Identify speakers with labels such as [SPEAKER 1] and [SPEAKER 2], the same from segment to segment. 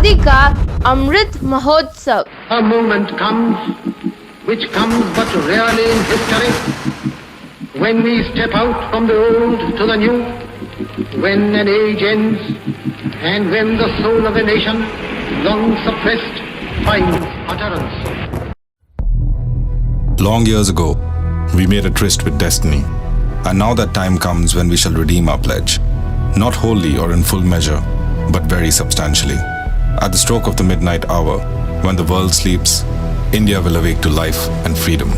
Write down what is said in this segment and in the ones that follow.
[SPEAKER 1] आज़ादी का Amrit Mahotsav.
[SPEAKER 2] A moment comes, which comes but rarely in history, when we step out from the old to the new, when an age ends, and when the soul of a nation, long suppressed, finds utterance.
[SPEAKER 3] Long years ago, we made a tryst with destiny, and now that time comes when we shall redeem our pledge, not wholly or in full measure, but very substantially. At the stroke of the midnight hour, when the world sleeps, India will awake to life and freedom.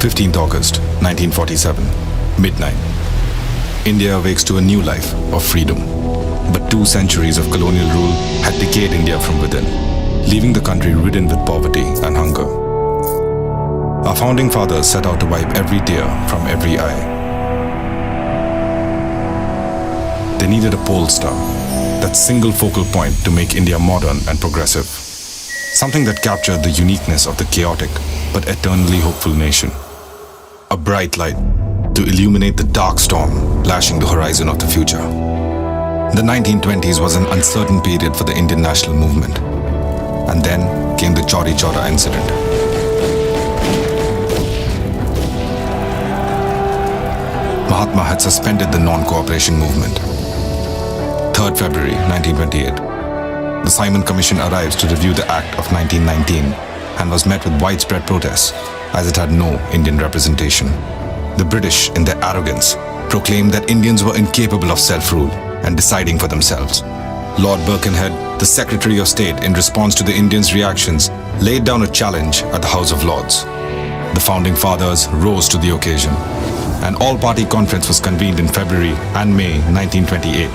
[SPEAKER 3] 15th August, 1947, midnight. India awakes to a new life of freedom. But 2 centuries of colonial rule had decayed India from within, leaving the country ridden with poverty and hunger. Our founding fathers set out to wipe every tear from every eye. They needed a pole star, that single focal point to make India modern and progressive. Something that captured the uniqueness of the chaotic but eternally hopeful nation. A bright light to illuminate the dark storm lashing the horizon of the future. The 1920s was an uncertain period for the Indian national movement. And then came the Chauri Chaura incident. Mahatma had suspended the non-cooperation movement. 3rd February 1928. The Simon Commission arrives to review the Act of 1919 and was met with widespread protests as it had no Indian representation. The British, in their arrogance, proclaimed that Indians were incapable of self-rule and deciding for themselves. Lord Birkenhead, the Secretary of State, in response to the Indians' reactions, laid down a challenge at the House of Lords. The founding fathers rose to the occasion. An all-party conference was convened in February and May 1928.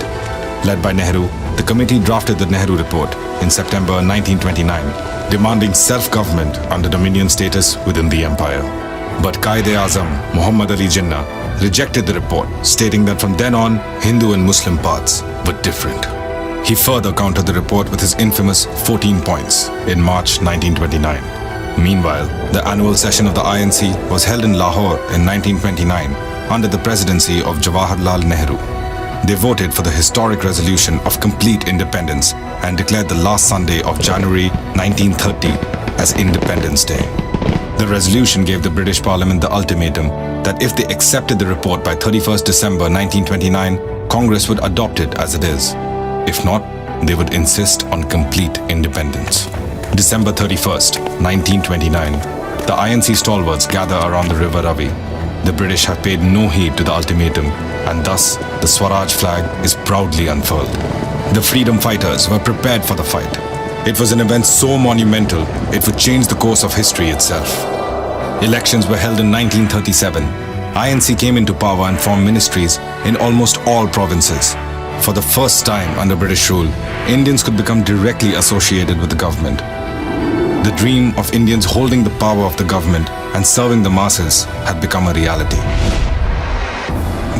[SPEAKER 3] Led by Nehru, the committee drafted the Nehru Report in September 1929, demanding self-government under Dominion status within the empire. But Quaid-e-Azam, Muhammad Ali Jinnah, rejected the report, stating that from then on, Hindu and Muslim paths were different. He further countered the report with his infamous 14 points in March 1929. Meanwhile, the annual session of the INC was held in Lahore in 1929 under the presidency of Jawaharlal Nehru. They voted for the historic resolution of complete independence and declared the last Sunday of January 1930 as Independence Day. The resolution gave the British Parliament the ultimatum that if they accepted the report by 31st December 1929, Congress would adopt it as it is. If not, they would insist on complete independence. December 31st, 1929, the INC stalwarts gather around the river Ravi. The British have paid no heed to the ultimatum, and thus the Swaraj flag is proudly unfurled. The freedom fighters were prepared for the fight. It was an event so monumental, it would change the course of history itself. Elections were held in 1937. INC came into power and formed ministries in almost all provinces. For the first time under British rule, Indians could become directly associated with the government. The dream of Indians holding the power of the government and serving the masses had become a reality.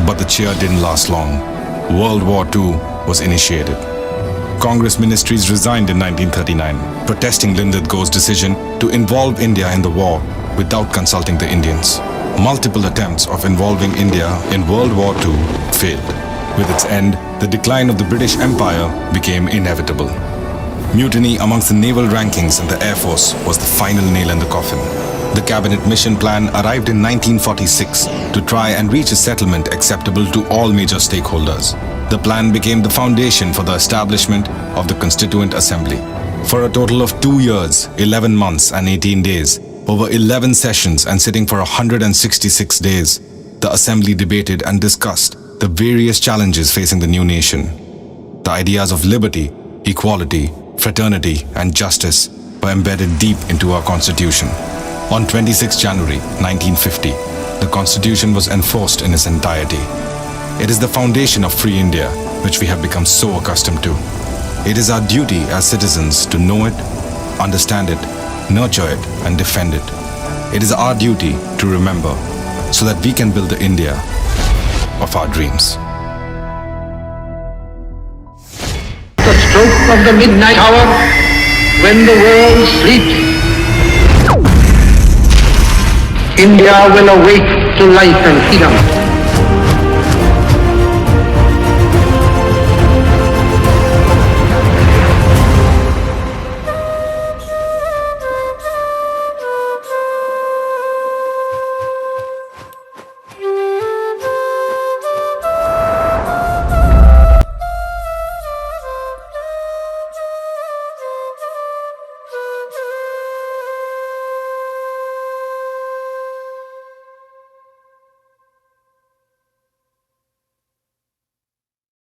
[SPEAKER 3] But the cheer didn't last long. World War II was initiated. Congress ministries resigned in 1939, protesting Lindadgo's decision to involve India in the war without consulting the Indians. Multiple attempts of involving India in World War II failed. With its end, the decline of the British Empire became inevitable. Mutiny amongst the naval rankings in the Air Force was the final nail in the coffin. The Cabinet Mission Plan arrived in 1946 to try and reach a settlement acceptable to all major stakeholders. The plan became the foundation for the establishment of the Constituent Assembly. For a total of 2 years, 11 months and 18 days, over 11 sessions and sitting for 166 days, the Assembly debated and discussed the various challenges facing the new nation. The ideas of liberty, equality, fraternity, and justice were embedded deep into our Constitution. On 26 January 1950, the Constitution was enforced in its entirety. It is the foundation of free India, which we have become so accustomed to. It is our duty as citizens to know it, understand it, nurture it, and defend it. It is our duty to remember, so that we can build the India of our dreams.
[SPEAKER 2] The stroke of the midnight hour, when the world sleeps, India will awake to life and freedom.